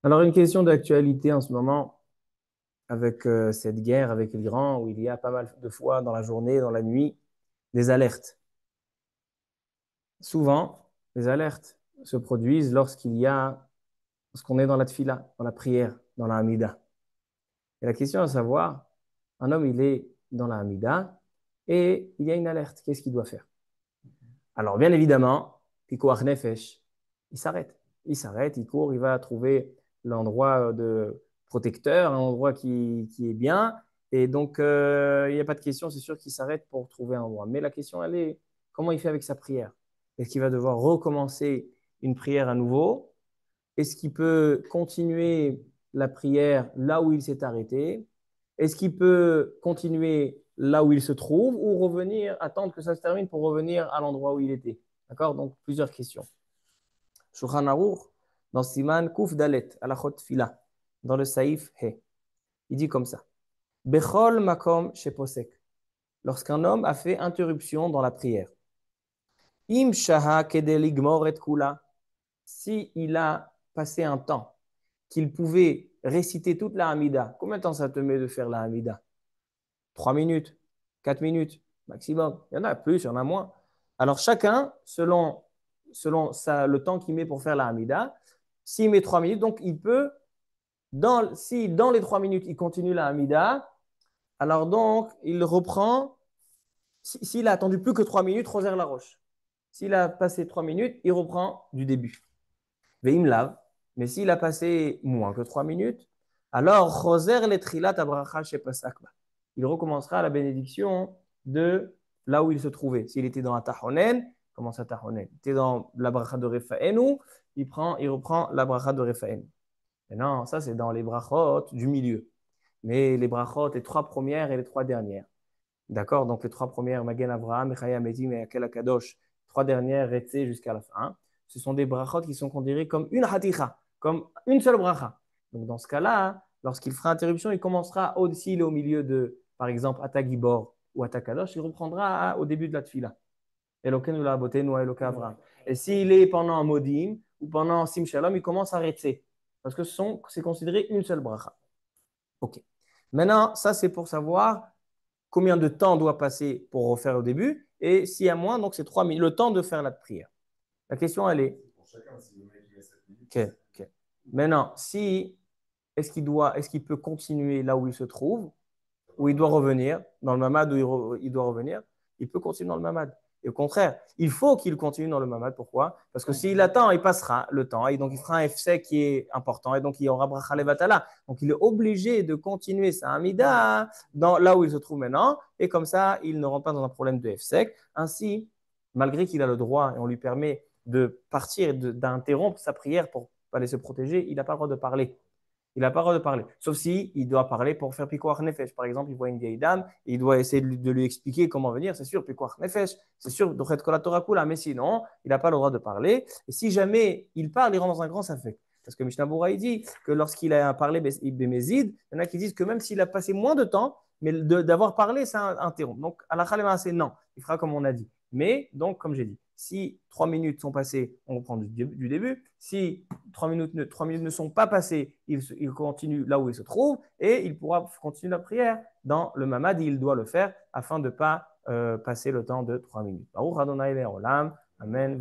Alors, une question d'actualité en ce moment, avec cette guerre avec l'Iran, où il y a pas mal de fois dans la journée, dans la nuit, des alertes. Souvent, les alertes se produisent lorsqu'on est dans la tfila, dans la prière, dans la hamida. Et la question à savoir, un homme, il est dans la hamida et il y a une alerte. Qu'est-ce qu'il doit faire? Alors, bien évidemment, pikuach nefesh, il s'arrête. Il s'arrête, il court, il va trouver l'endroit de protecteur, un endroit qui est bien. Et donc, il n'y a pas de question, c'est sûr qu'il s'arrête pour trouver un endroit. Mais la question, elle est, comment il fait avec sa prière? Est-ce qu'il va devoir recommencer une prière à nouveau? Est-ce qu'il peut continuer la prière là où il s'est arrêté? Est-ce qu'il peut continuer là où il se trouve ou revenir, attendre que ça se termine pour revenir à l'endroit où il était? D'accord? Donc, plusieurs questions. Shulchan Aruch, dans Siman Kuf Dalet, Alachot Fila, dans le Saïf He, il dit comme ça. Bechol Makom Sheposek, lorsqu'un homme a fait interruption dans la prière. Im Shaha Kedeligmor et Kula, si il a passé un temps qu'il pouvait réciter toute la Hamida, combien de temps ça te met de faire la Hamida? 3 minutes, 4 minutes maximum. Il y en a plus, il y en a moins. Alors chacun, selon le temps qu'il met pour faire la Hamida, s'il met 3 minutes, donc il peut, si dans les 3 minutes, il continue la Hamida, alors donc il reprend, s'il a attendu plus que 3 minutes, Roser la roche. S'il a passé 3 minutes, il reprend du début. Veim lave. Mais s'il a passé moins que 3 minutes, alors Choser les trilat abracha shepasakba. Il recommencera la bénédiction de là où il se trouvait. S'il était dans la Tahonen, il commence à Tahonen. Il était dans la bracha de Refaenu, il reprend la bracha de Refaenu. Maintenant, ça c'est dans les brachot du milieu. Mais les brachot, les trois premières et les trois dernières. D'accord? Donc les trois premières, Magen Avraham, Mechaya Medim et Akel Akadosh, trois dernières, Retsé jusqu'à la fin. Ce sont des brachot qui sont considérés comme une haticha, comme une seule bracha. Donc dans ce cas-là, lorsqu'il fera interruption, il commencera aussi au milieu de, par exemple, Atagibor ou Atakadosh, il reprendra au début de la tfila. Elokeinu la botenu Eloke Avraham. Et s'il est pendant Modim ou pendant Sim Shalom, il commence à Retsé. Parce que c'est considéré une seule bracha. OK. Maintenant, ça c'est pour savoir combien de temps doit passer pour refaire au début, et s'il y a moins, donc c'est 3 minutes, le temps de faire la prière. La question, elle est, Pour chacun, si le mec il a 7 minutes, ok, ok. Maintenant, est-ce qu'il peut continuer là où il se trouve, ça ou va il doit pas. revenir, dans le mamad où il doit revenir, il peut continuer dans le mamad. Et au contraire, il faut qu'il continue dans le mamad. Pourquoi? Parce que s'il attend, il passera le temps. Et donc, il fera un FC qui est important. Et donc, il y aura bracha levatala. Donc, il est obligé de continuer sa amida là où il se trouve maintenant. Et comme ça, il ne rentre pas dans un problème de FSEC. Ainsi, malgré qu'il a le droit et on lui permet de partir, d'interrompre sa prière pour aller se protéger, il n'a pas le droit de parler. Il n'a pas le droit de parler. Sauf si il doit parler pour faire pikuach nefesh. Par exemple, il voit une vieille dame et il doit essayer de lui expliquer comment venir. C'est sûr, pikuach nefesh. C'est sûr, dochet kol Torah kula. Mais sinon, il n'a pas le droit de parler. Et si jamais il parle, il rentre dans un grand safek. Parce que Mishnah Bora, il dit que lorsqu'il a parlé Bémézid, il y en a qui disent que même s'il a passé moins de temps, mais d'avoir parlé, ça interrompt. Donc, à la khalema, c'est non. Il fera comme on a dit. Mais, donc, comme j'ai dit, si 3 minutes sont passées, on reprend du début. Si 3 minutes ne sont pas passées, il continue là où il se trouve et il pourra continuer la prière dans le mamad. Il doit le faire afin de ne pas passer le temps de 3 minutes. Baruch Adonai Le'olam. Amen.